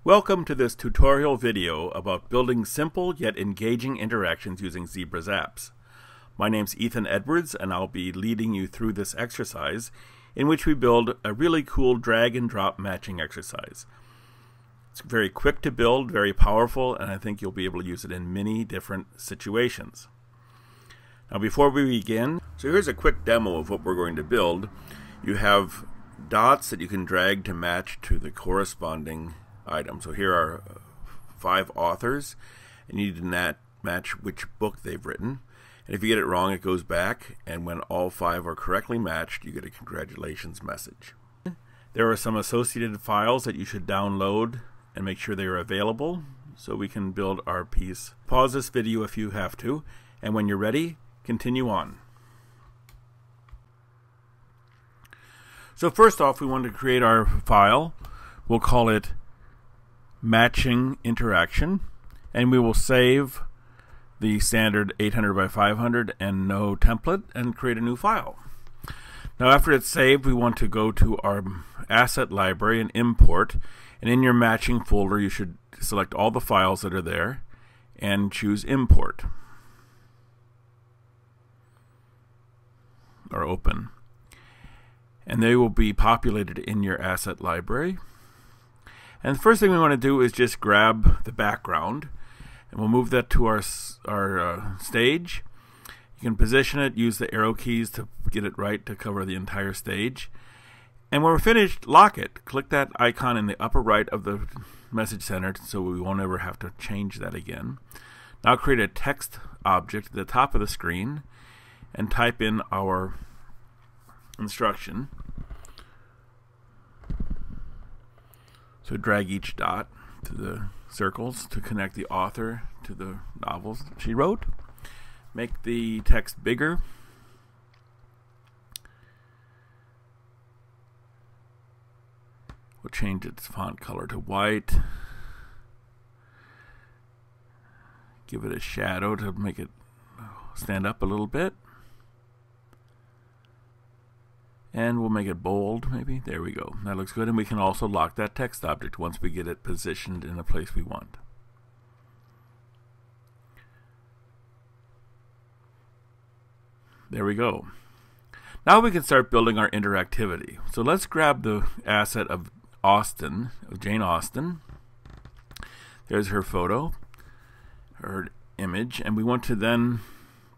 Welcome to this tutorial video about building simple yet engaging interactions using ZebraZapps. My name's Ethan Edwards, and I'll be leading you through this exercise in which we build a really cool drag and drop matching exercise. It's very quick to build, very powerful, and I think you'll be able to use it in many different situations. Now before we begin, so here's a quick demo of what we're going to build. You have dots that you can drag to match to the corresponding item. So here are 5 authors, and you need to match which book they've written. And if you get it wrong, it goes back, and when all 5 are correctly matched, you get a congratulations message. There are some associated files that you should download and make sure they are available so we can build our piece. Pause this video if you have to, and when you're ready, continue on. So first off, we want to create our file. We'll call it matching interaction, and we will save the standard 800 by 500 and no template and create a new file. Now after it's saved, we want to go to our asset library and import, and in your matching folder you should select all the files that are there and choose import or open, and they will be populated in your asset library. And the first thing we want to do is just grab the background, and we'll move that to our stage. You can position it, use the arrow keys to get it right to cover the entire stage. And when we're finished, lock it. Click that icon in the upper right of the message center so we won't ever have to change that again. Now create a text object at the top of the screen and type in our instruction. So drag each dot to the circles to connect the author to the novels she wrote. Make the text bigger. We'll change its font color to white. Give it a shadow to make it stand up a little bit. And we'll make it bold, maybe. There we go. That looks good. And we can also lock that text object once we get it positioned in a place we want. There we go. Now we can start building our interactivity. So let's grab the asset of Austen, of Jane Austen. There's her photo, her image, and we want to then,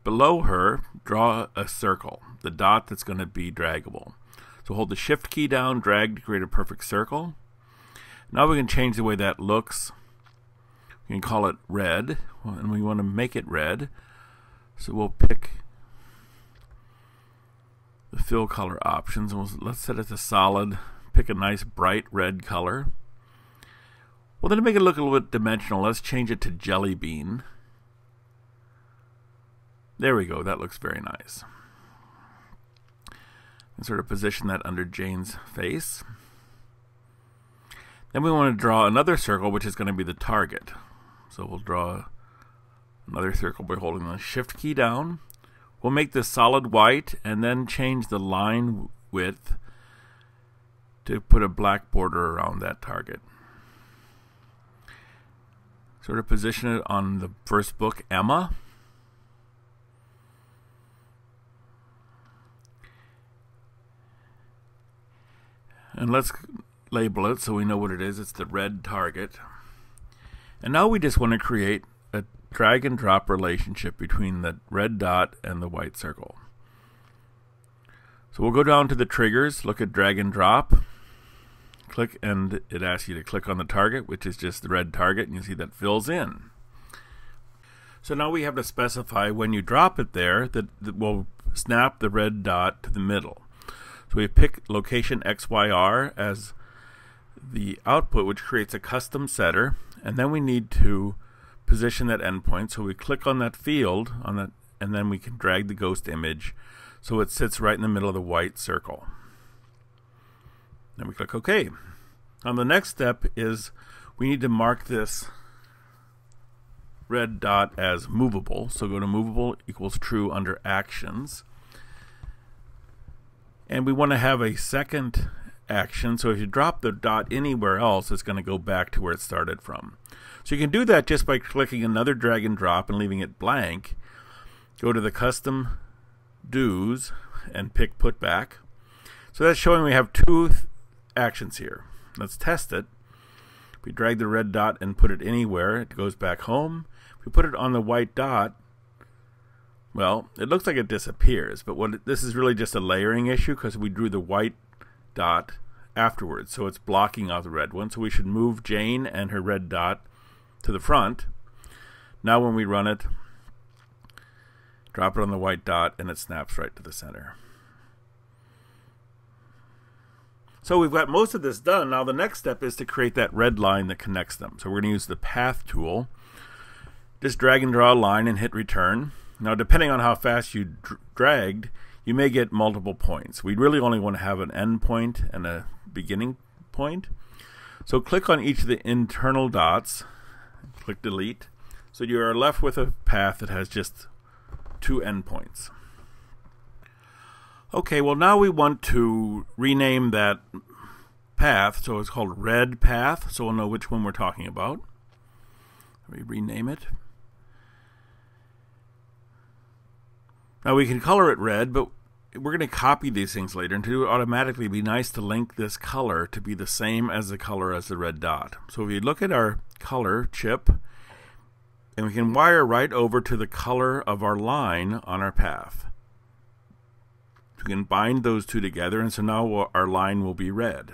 below her, draw a circle, the dot that's going to be draggable. So hold the shift key down, drag to create a perfect circle. Now we can change the way that looks. We can call it red, and we want to make it red. So we'll pick the fill color options, and let's set it to solid. Pick a nice bright red color. Well, then to make it look a little bit dimensional, let's change it to jelly bean. There we go, that looks very nice. And sort of position that under Jane's face. Then we want to draw another circle, which is going to be the target. So we'll draw another circle by holding the shift key down. We'll make this solid white and then change the line width to put a black border around that target. Sort of position it on the first book, Emma. And let's label it so we know what it is. It's the red target. And now we just want to create a drag and drop relationship between the red dot and the white circle. So we'll go down to the triggers, look at drag and drop, click, and it asks you to click on the target, which is just the red target, and you see that fills in. So now we have to specify when you drop it there that we'll snap the red dot to the middle. So we pick location XYR as the output, which creates a custom setter, and then we need to position that endpoint. So we click on that field, and then we can drag the ghost image so it sits right in the middle of the white circle. Then we click OK. Now the next step is we need to mark this red dot as movable. So go to movable equals true under actions. And we want to have a second action, so if you drop the dot anywhere else, it's going to go back to where it started from. So you can do that just by clicking another drag and drop and leaving it blank. Go to the custom do's and pick put back. So that's showing we have two actions here. Let's test it. If we drag the red dot and put it anywhere, it goes back home. If we put it on the white dot, well, it looks like it disappears, but this is really just a layering issue because we drew the white dot afterwards, so it's blocking out the red one. So we should move Jane and her red dot to the front. Now when we run it, drop it on the white dot and it snaps right to the center. So we've got most of this done. Now the next step is to create that red line that connects them. So we're going to use the path tool. Just drag and draw a line and hit return. Now depending on how fast you dragged, you may get multiple points. We really only want to have an end point and a beginning point. So click on each of the internal dots, click delete, so you are left with a path that has just two endpoints. Okay, well now we want to rename that path, so it's called red path, so we'll know which one we're talking about. We rename it. Now we can color it red, but we're going to copy these things later, and to do it automatically, it'd be nice to link this color to be the same as the color as the red dot. So if you look at our color chip, and we can wire right over to the color of our line on our path. We can bind those two together, and so now our line will be red.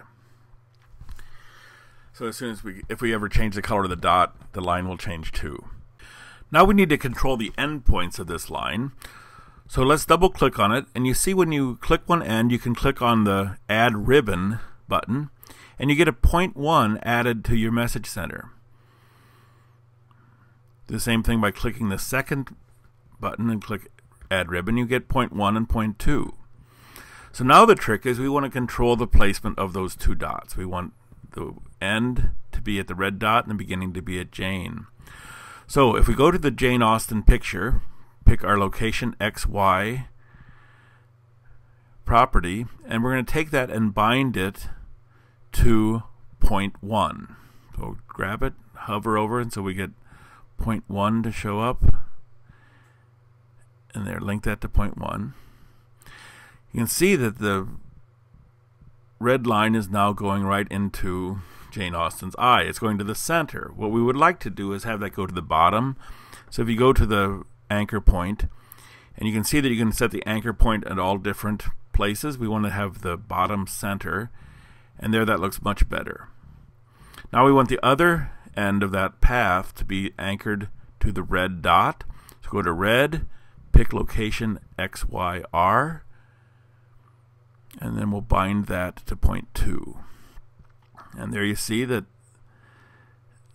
So as soon as if we ever change the color of the dot, the line will change too. Now we need to control the endpoints of this line. So let's double click on it, and you see when you click one end, you can click on the add ribbon button, and you get a 0.1 added to your message center. The same thing by clicking the second button and click add ribbon, you get 0.1 and 0.2. So now the trick is we want to control the placement of those two dots. We want the end to be at the red dot and the beginning to be at Jane. So if we go to the Jane Austen picture, pick our location XY property, and we're going to take that and bind it to 0.1. So grab it, hover over, and so we get 0.1 to show up, and there, link that to 0.1. You can see that the red line is now going right into Jane Austen's eye. It's going to the center. What we would like to do is have that go to the bottom. So if you go to the anchor point, and you can see that you can set the anchor point at all different places. We want to have the bottom center, and there that looks much better. Now we want the other end of that path to be anchored to the red dot. So go to red, pick location XYR, and then we'll bind that to 0.2. And there you see that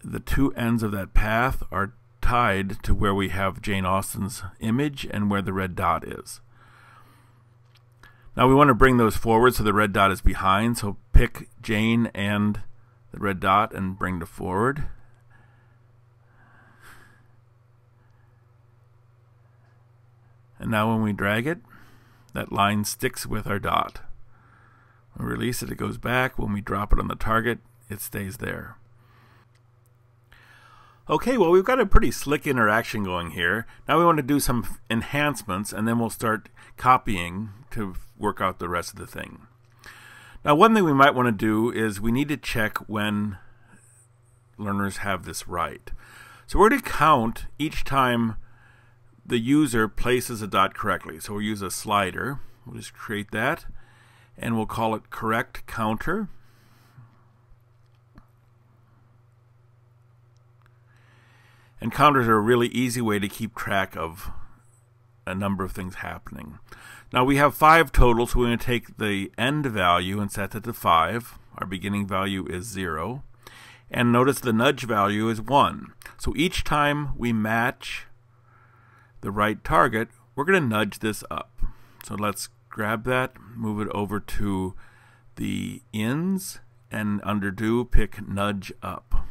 the two ends of that path are tied to where we have Jane Austen's image and where the red dot is. Now we want to bring those forward so the red dot is behind, so pick Jane and the red dot and bring to forward. And now when we drag it, that line sticks with our dot. When we release it, it goes back. When we drop it on the target, it stays there. Okay, well, we've got a pretty slick interaction going here. Now we want to do some enhancements, and then we'll start copying to work out the rest of the thing. Now, one thing we might want to do is we need to check when learners have this right. So we're going to count each time the user places a dot correctly. So we'll use a slider. We'll just create that, and we'll call it correct counter. And counters are a really easy way to keep track of a number of things happening. Now we have 5 total, so we're going to take the end value and set it to 5. Our beginning value is 0. And notice the nudge value is 1. So each time we match the right target, we're going to nudge this up. So let's grab that, move it over to the ins, and under do, pick nudge up.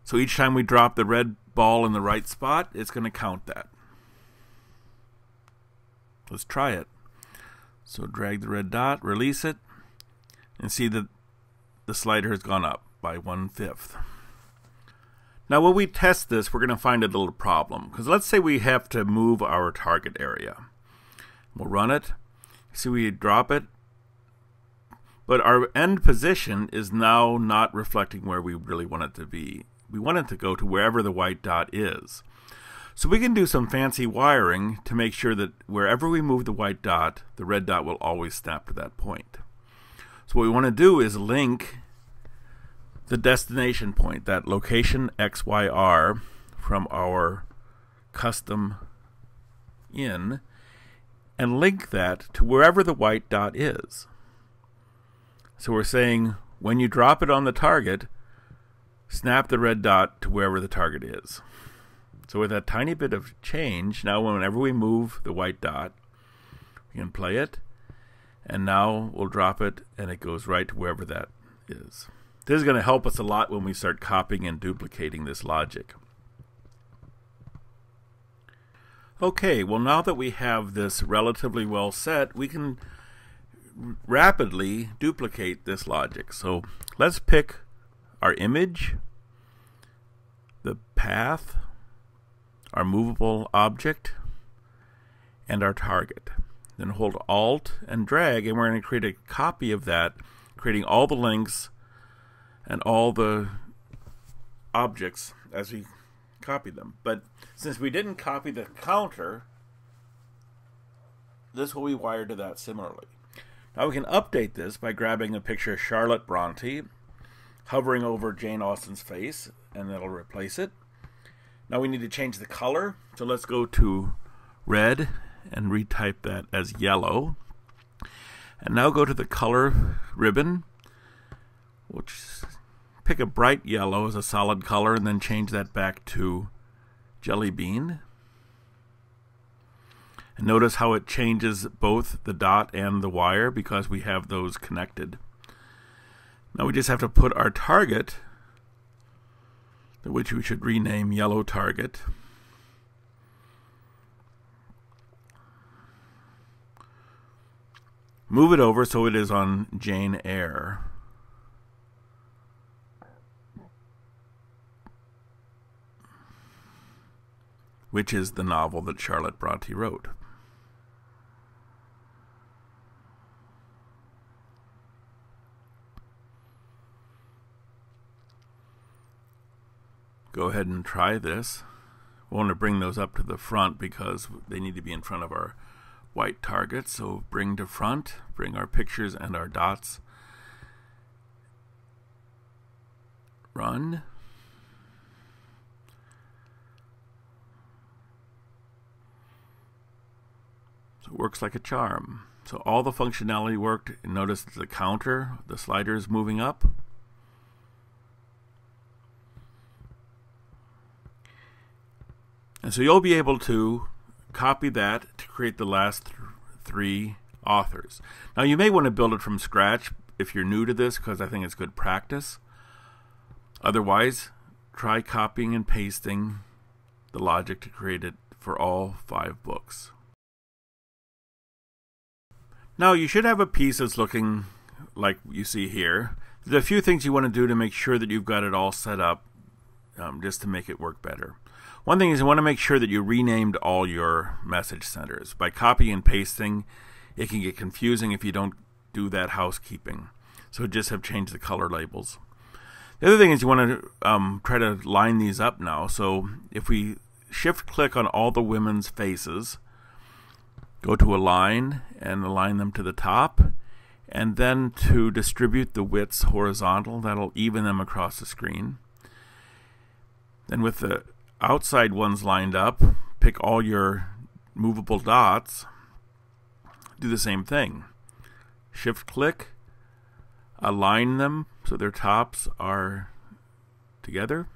So each time we drop the red ball in the right spot, it's going to count that. Let's try it. So drag the red dot, release it, and see that the slider has gone up by 1/5. Now when we test this, we're going to find a little problem, because let's say we have to move our target area. We'll run it. See, we drop it, but our end position is now not reflecting where we really want it to be. We want it to go to wherever the white dot is. So we can do some fancy wiring to make sure that wherever we move the white dot, the red dot will always snap to that point. So what we want to do is link the destination point, that location XYR from our custom in, and link that to wherever the white dot is. So we're saying when you drop it on the target, snap the red dot to wherever the target is. So with that tiny bit of change, now whenever we move the white dot, we can play it, and now we'll drop it and it goes right to wherever that is. This is going to help us a lot when we start copying and duplicating this logic. Okay, well now that we have this relatively well set, we can rapidly duplicate this logic. So let's pick our image, the path, our movable object, and our target. Then hold Alt and drag, and we're going to create a copy of that, creating all the links and all the objects as we copy them. But since we didn't copy the counter, this will be wired to that similarly. Now we can update this by grabbing a picture of Charlotte Bronte, hovering over Jane Austen's face, and that'll replace it. Now we need to change the color, so let's go to red and retype that as yellow. And now go to the color ribbon, which pick a bright yellow as a solid color, and then change that back to jelly bean. And notice how it changes both the dot and the wire because we have those connected. Now we just have to put our target, which we should rename yellow target, move it over so it is on Jane Eyre. Which is the novel that Charlotte Bronte wrote. Go ahead and try this. We want to bring those up to the front because they need to be in front of our white target. So bring to front, bring our pictures and our dots. Run. So it works like a charm. So all the functionality worked. Notice the counter, the slider is moving up. And so you'll be able to copy that to create the last three authors. Now you may want to build it from scratch if you're new to this, because I think it's good practice. Otherwise, try copying and pasting the logic to create it for all 5 books. Now you should have a piece that's looking like you see here. There's a few things you want to do to make sure that you've got it all set up just to make it work better. One thing is you want to make sure that you renamed all your message centers. By copying and pasting, it can get confusing if you don't do that housekeeping. So just have changed the color labels. The other thing is you want to try to line these up now. So if we shift click on all the women's faces, go to align and align them to the top, and then to distribute the widths horizontal, that'll even them across the screen. Then with the outside ones lined up, pick all your movable dots, do the same thing. Shift click, align them so their tops are together,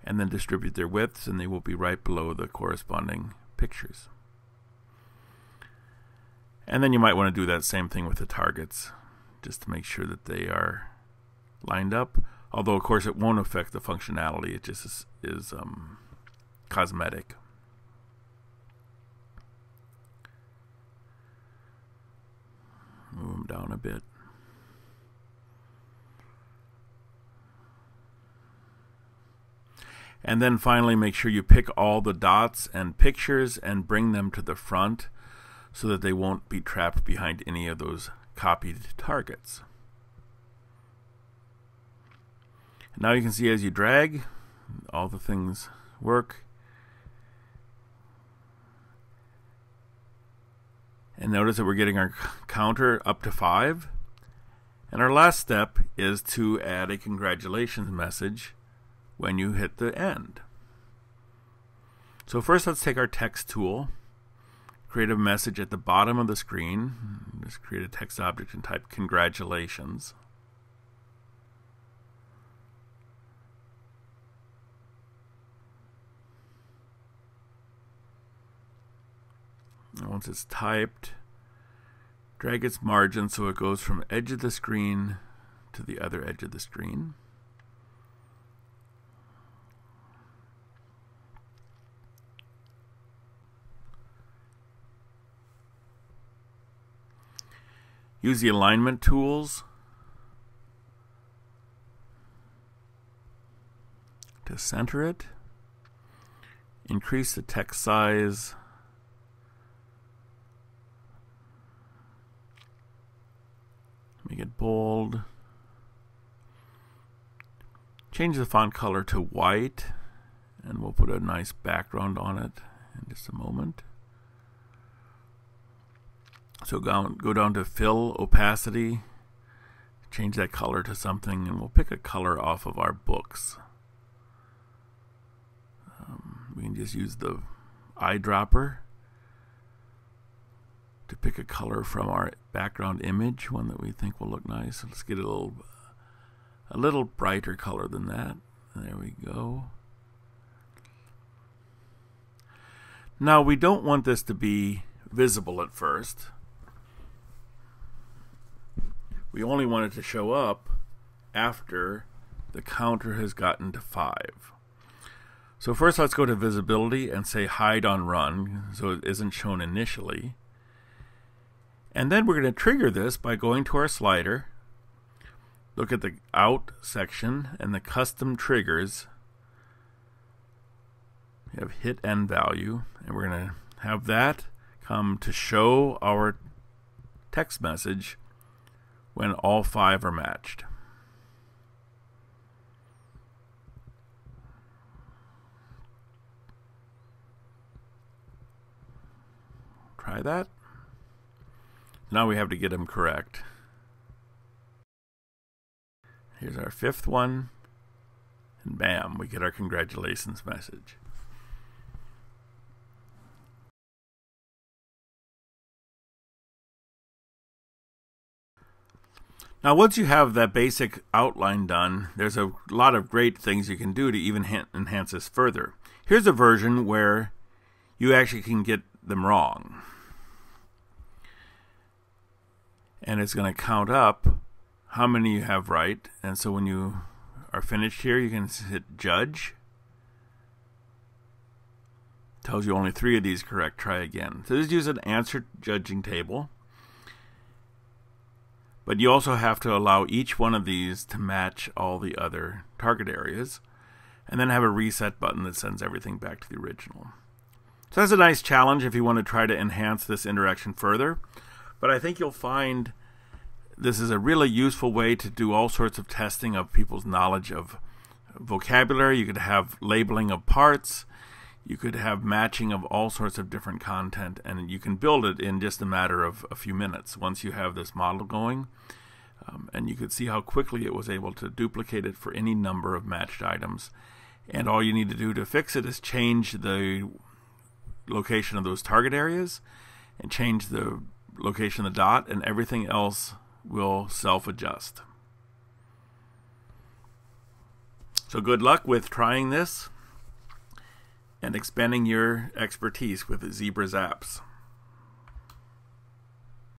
and then distribute their widths, and they will be right below the corresponding pictures. And then you might want to do that same thing with the targets, just to make sure that they are lined up. Although, of course, it won't affect the functionality. It just is cosmetic. Move them down a bit. And then finally, make sure you pick all the dots and pictures and bring them to the front so that they won't be trapped behind any of those copied targets. And now you can see as you drag, all the things work. And notice that we're getting our counter up to 5. And our last step is to add a congratulations message when you hit the end. So first, let's take our text tool, create a message at the bottom of the screen. Just create a text object and type congratulations. And once it's typed, drag its margin so it goes from edge of the screen to the other edge of the screen. Use the alignment tools to center it. Increase the text size. Make it bold. Change the font color to white, and we'll put a nice background on it in just a moment. So go down to fill opacity, change that color to something, and we'll pick a color off of our books. We can just use the eyedropper to pick a color from our background image, one that we think will look nice. Let's get a little brighter color than that. There we go. Now we don't want this to be visible at first. We only want it to show up after the counter has gotten to 5. So first, let's go to visibility and say hide on run so it isn't shown initially. And then we're going to trigger this by going to our slider, look at the out section and the custom triggers. We have hit end value, and we're going to have that come to show our text message when all 5 are matched. Try that. Now we have to get them correct. Here's our 5th one, and bam, we get our congratulations message. Now, once you have that basic outline done, there's a lot of great things you can do to even enhance this further. Here's a version where you actually can get them wrong. And it's going to count up how many you have right. And so when you are finished here, you can hit judge. Tells you only 3 of these correct. Try again. So just use an answer judging table. But you also have to allow each one of these to match all the other target areas, and then have a reset button that sends everything back to the original. So that's a nice challenge if you want to try to enhance this interaction further. But I think you'll find this is a really useful way to do all sorts of testing of people's knowledge of vocabulary. You could have labeling of parts. You could have matching of all sorts of different content, and you can build it in just a matter of a few minutes once you have this model going. And you could see how quickly it was able to duplicate it for any number of matched items. And all you need to do to fix it is change the location of those target areas and change the location of the dot, and everything else will self-adjust. So good luck with trying this and expanding your expertise with ZebraZapps.